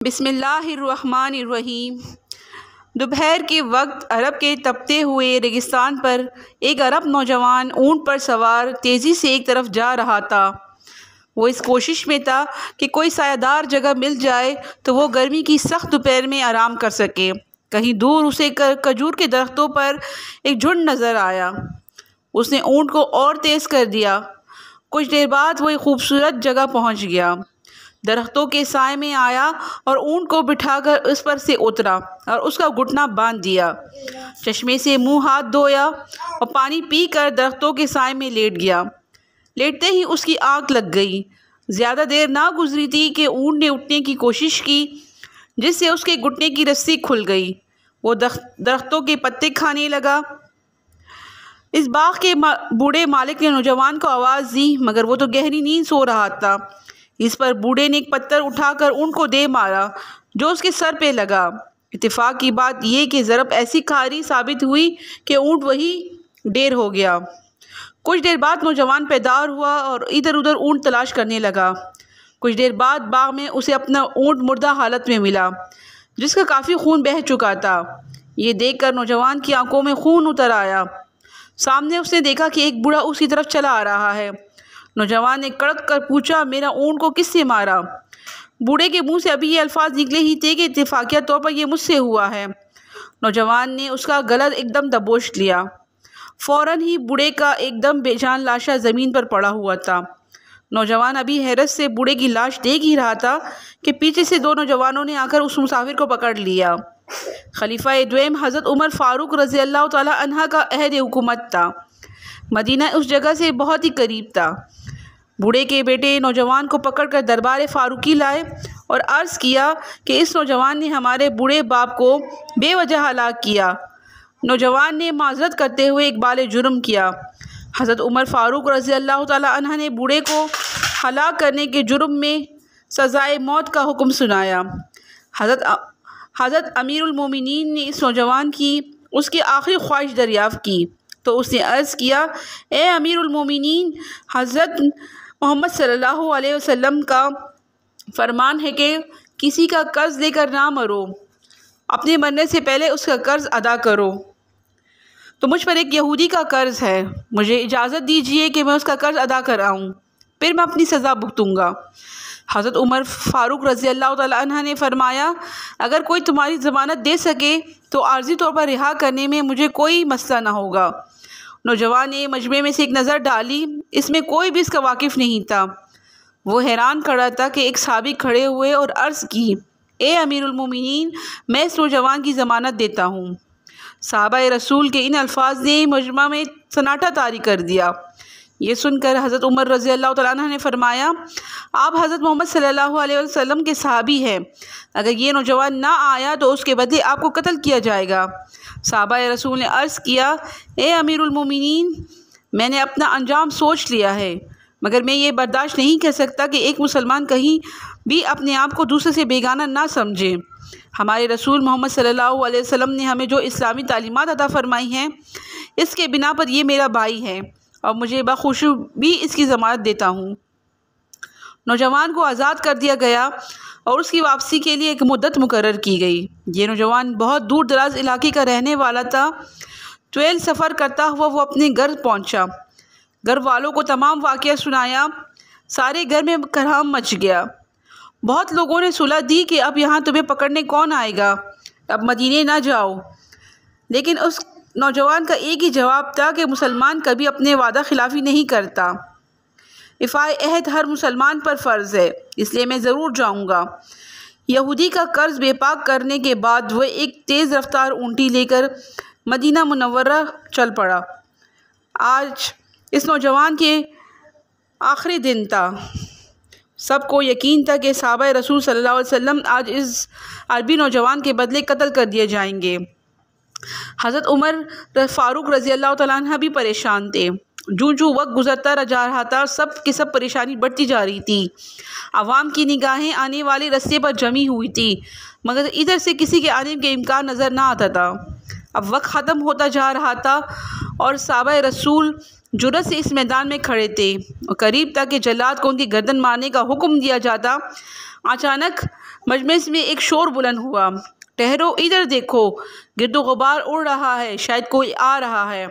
बिस्मिल्लाहिर्रहमानिर्रहीम। दोपहर के वक्त अरब के तपते हुए रेगिस्तान पर एक अरब नौजवान ऊँट पर सवार तेज़ी से एक तरफ जा रहा था। वो इस कोशिश में था कि कोई सायादार जगह मिल जाए तो वो गर्मी की सख्त दोपहर में आराम कर सके। कहीं दूर उसे खजूर के दरख्तों पर एक झुंड नज़र आया। उसने ऊँट को और तेज़ कर दिया। कुछ देर बाद वो एक खूबसूरत जगह पहुंच गया। दरख्तों के साए में आया और ऊँट को बिठाकर उस पर से उतरा और उसका घुटना बांध दिया। चश्मे से मुंह हाथ धोया और पानी पीकर दरख्तों के साए में लेट गया। लेटते ही उसकी आँख लग गई। ज़्यादा देर ना गुजरी थी कि ऊँट ने उठने की कोशिश की, जिससे उसके घुटने की रस्सी खुल गई। वो दरख्तों के पत्ते खाने लगा। इस बाग के बूढ़े मालिक ने नौजवान को आवाज़ दी, मगर वो तो गहरी नींद सो रहा था। इस पर बूढ़े ने एक पत्थर उठाकर ऊँट को दे मारा, जो उसके सर पे लगा। इत्तेफाक की बात यह कि ज़रब ऐसी खारी साबित हुई कि ऊँट वही ढेर हो गया। कुछ देर बाद नौजवान पैदार हुआ और इधर उधर ऊँट तलाश करने लगा। कुछ देर बाद बाग में उसे अपना ऊँट मुर्दा हालत में मिला, जिसका काफ़ी खून बह चुका था। ये देखकर नौजवान की आंखों में खून उतर आया। सामने उसने देखा कि एक बूढ़ा उसकी तरफ चला आ रहा है। नौजवान ने कड़क कर पूछा, मेरा ऊँट को किससे मारा? बूढ़े के मुंह से अभी ये अल्फाज निकले ही थे कि इत्तेफाकिया तौर पर यह मुझसे हुआ है। नौजवान ने उसका गला एकदम दबोच लिया। फ़ौरन ही बूढ़े का एकदम बेजान लाशा ज़मीन पर पड़ा हुआ था। नौजवान अभी हैरत से बूढ़े की लाश देख ही रहा था कि पीछे से दो नौजवानों ने आकर उस मुसाफिर को पकड़ लिया। खलीफा द्वेम हज़रत उमर फ़ारूक रज़ी अल्लाह तआला अन्हा का अहद हुकूमत था। मदीना उस जगह से बहुत ही करीब था। बूढ़े के बेटे नौजवान को पकड़कर दरबार फ़ारूकी लाए और अर्ज़ किया कि इस नौजवान ने हमारे बूढ़े बाप को बेवजह हलाक किया। नौजवान ने माज़रत करते हुए इकबाल जुर्म किया। हज़रत उमर फ़ारूक रज़ी अल्लाह तआला अन्हा ने बूढ़े को हलाक करने के जुर्म में सज़ाए मौत का हुक्म सुनाया। हज़रत अमीरुल मोमिनीन ने इस नौजवान की उसकी आखिरी ख्वाहिश दरियाफ़्त की तो उसने अर्ज़ किया, ए अमीरुल मोमिनीन, हज़रत मोहम्मद सल्लल्लाहु अलैहि वसल्लम का फरमान है कि किसी का कर्ज़ लेकर ना मरो, अपने मरने से पहले उसका कर्ज़ अदा करो। तो मुझ पर एक यहूदी का कर्ज़ है, मुझे इजाज़त दीजिए कि मैं उसका कर्ज़ अदा कर आऊँ, फिर मैं अपनी सज़ा भुगतूँगा। हज़रत उमर फ़ारूक रज़ी अल्लाह तआला अन्हा ने फरमाया, अगर कोई तुम्हारी ज़मानत दे सके तो आर्ज़ी तौर पर रिहा करने में मुझे कोई मसला ना होगा। नौजवान ने मजमे में से एक नज़र डाली। इसमें कोई भी इसका वाकिफ़ नहीं था। वो हैरान खड़ा था कि एक सहाबी खड़े हुए और अर्ज़ की, ए अमीरुल मोमिनीन, मैं इस नौजवान की ज़मानत देता हूँ। सहाबा रसूल के इन अल्फाज ने मजमा में सन्नाटा तारी कर दिया। ये सुनकर हज़रत उमर रज़ी अल्लाह तआला अन्हु ने फरमाया, आप हज़रत मोहम्मद सल्लल्लाहु अलैहि वसल्लम के सहाबी हैं, अगर ये नौजवान ना आया तो उसके बदले आपको कत्ल किया जाएगा। सहाबा रसूल ने अर्ज़ किया, ए अमीरुल मोमिनीन, मैंने अपना अंजाम सोच लिया है, मगर मैं ये बर्दाश्त नहीं कर सकता कि एक मुसलमान कहीं भी अपने आप को दूसरे से बेगाना ना समझे। हमारे रसूल मोहम्मद सल्लल्लाहु अलैहि वसल्लम ने हमें जो इस्लामी तालीमात अता फ़रमाई हैं, इसके बिना पर यह मेरा भाई है और मुझे बखुशबी इसकी ज़मानत देता हूँ। नौजवान को आज़ाद कर दिया गया और उसकी वापसी के लिए एक मुद्दत मुकर्रर की गई। ये नौजवान बहुत दूर दराज इलाके का रहने वाला था। ट्वेल सफ़र करता हुआ वो अपने घर पहुँचा। घर वालों को तमाम वाक़या सुनाया। सारे घर में कहराम मच गया। बहुत लोगों ने सुलह दी कि अब यहाँ तुम्हें पकड़ने कौन आएगा, अब मदीने ना जाओ। लेकिन उस नौजवान का एक ही जवाब था कि मुसलमान कभी अपने वादा खिलाफ़ी नहीं करता। इफ़ाए अहद हर मुसलमान पर फ़र्ज़ है, इसलिए मैं ज़रूर जाऊँगा। यहूदी का कर्ज़ बेपाक करने के बाद वह एक तेज़ रफ्तार ऊँटी लेकर मदीना मुनव्वरा चल पड़ा। आज इस नौजवान के आखिरी दिन था। सबको यकीन था कि सहाबा रसूल सल्लल्लाहु अलैहि वसल्लम आज इस अरबी नौजवान के बदले कत्ल कर दिए जाएंगे। हज़रत उमर फ़ारूक रज़ी अल्लाह तआला अन्हु भी परेशान थे। जूँ वक्त गुज़रता जा रहा था, सब की सब परेशानी बढ़ती जा रही थी। आवाम की निगाहें आने वाले रास्ते पर जमी हुई थी, मगर इधर से किसी के आने के इम्कान नज़र ना आता था। अब वक्त ख़त्म होता जा रहा था और सहाबा रसूल जुर्रत से इस मैदान में खड़े थे और करीब था कि जल्लाद को उनकी गर्दन मारने का हुक्म दिया जाता। अचानक मजलिस में एक शोर बुलंद हुआ, ठहरो, इधर देखो, गिरदो गुबार उड़ रहा है, शायद कोई आ रहा है।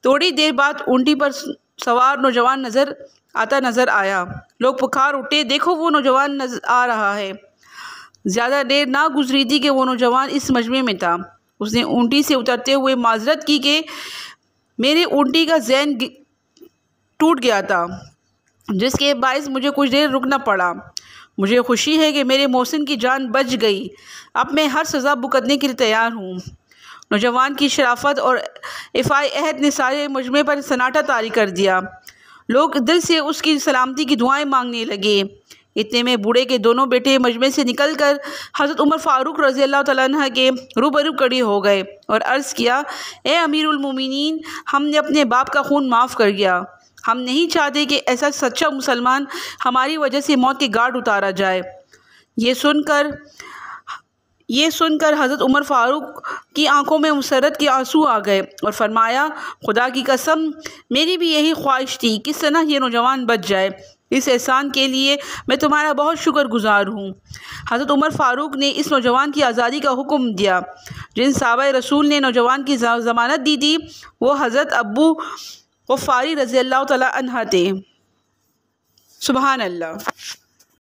थोड़ी देर बाद ऊँटी पर सवार नौजवान नज़र आया। लोग पुकार उठे, देखो वो नौजवान नजर आ रहा है। ज़्यादा देर ना गुजरी थी कि वो नौजवान इस मजमे में था। उसने ऊँटी से उतरते हुए माजरत की कि मेरे ऊँटी का ज़हन टूट गया था, जिसके बायस मुझे कुछ देर रुकना पड़ा। मुझे खुशी है कि मेरे मोहसिन की जान बच गई। अब मैं हर सज़ा भुगतने के लिए तैयार हूँ। नौजवान की शराफत और इफ़ाए अहद ने सारे मजमे पर सन्नाटा तारी कर दिया। लोग दिल से उसकी सलामती की दुआएं मांगने लगे। इतने में बूढ़े के दोनों बेटे मजमे से निकलकर हज़रत उमर फ़ारूक रज़ी अल्लाह तआला अन्हु के रूबरू खड़े हो गए और अर्ज़ किया, ए अमीरुल मोमिनीन, हमने अपने बाप का खून माफ़ कर दिया। हम नहीं चाहते कि ऐसा सच्चा मुसलमान हमारी वजह से मौत के घाट उतारा जाए। ये सुनकर हज़रत उमर फ़ारूक की आंखों में मुसर्रत के आंसू आ गए और फरमाया, खुदा की कसम, मेरी भी यही ख्वाहिश थी किस तरह ये नौजवान बच जाए। इस एहसान के लिए मैं तुम्हारा बहुत शुक्रगुज़ार हूँ। हज़रत उमर फ़ारूक ने इस नौजवान की आज़ादी का हुक्म दिया। जिन सहाबा रसूल ने नौजवान की ज़मानत दी थी वो हज़रत अबू ग़फ़ारी रज़ी अल्लाह तआला अन्हु थे। सुबहान अल्लाह।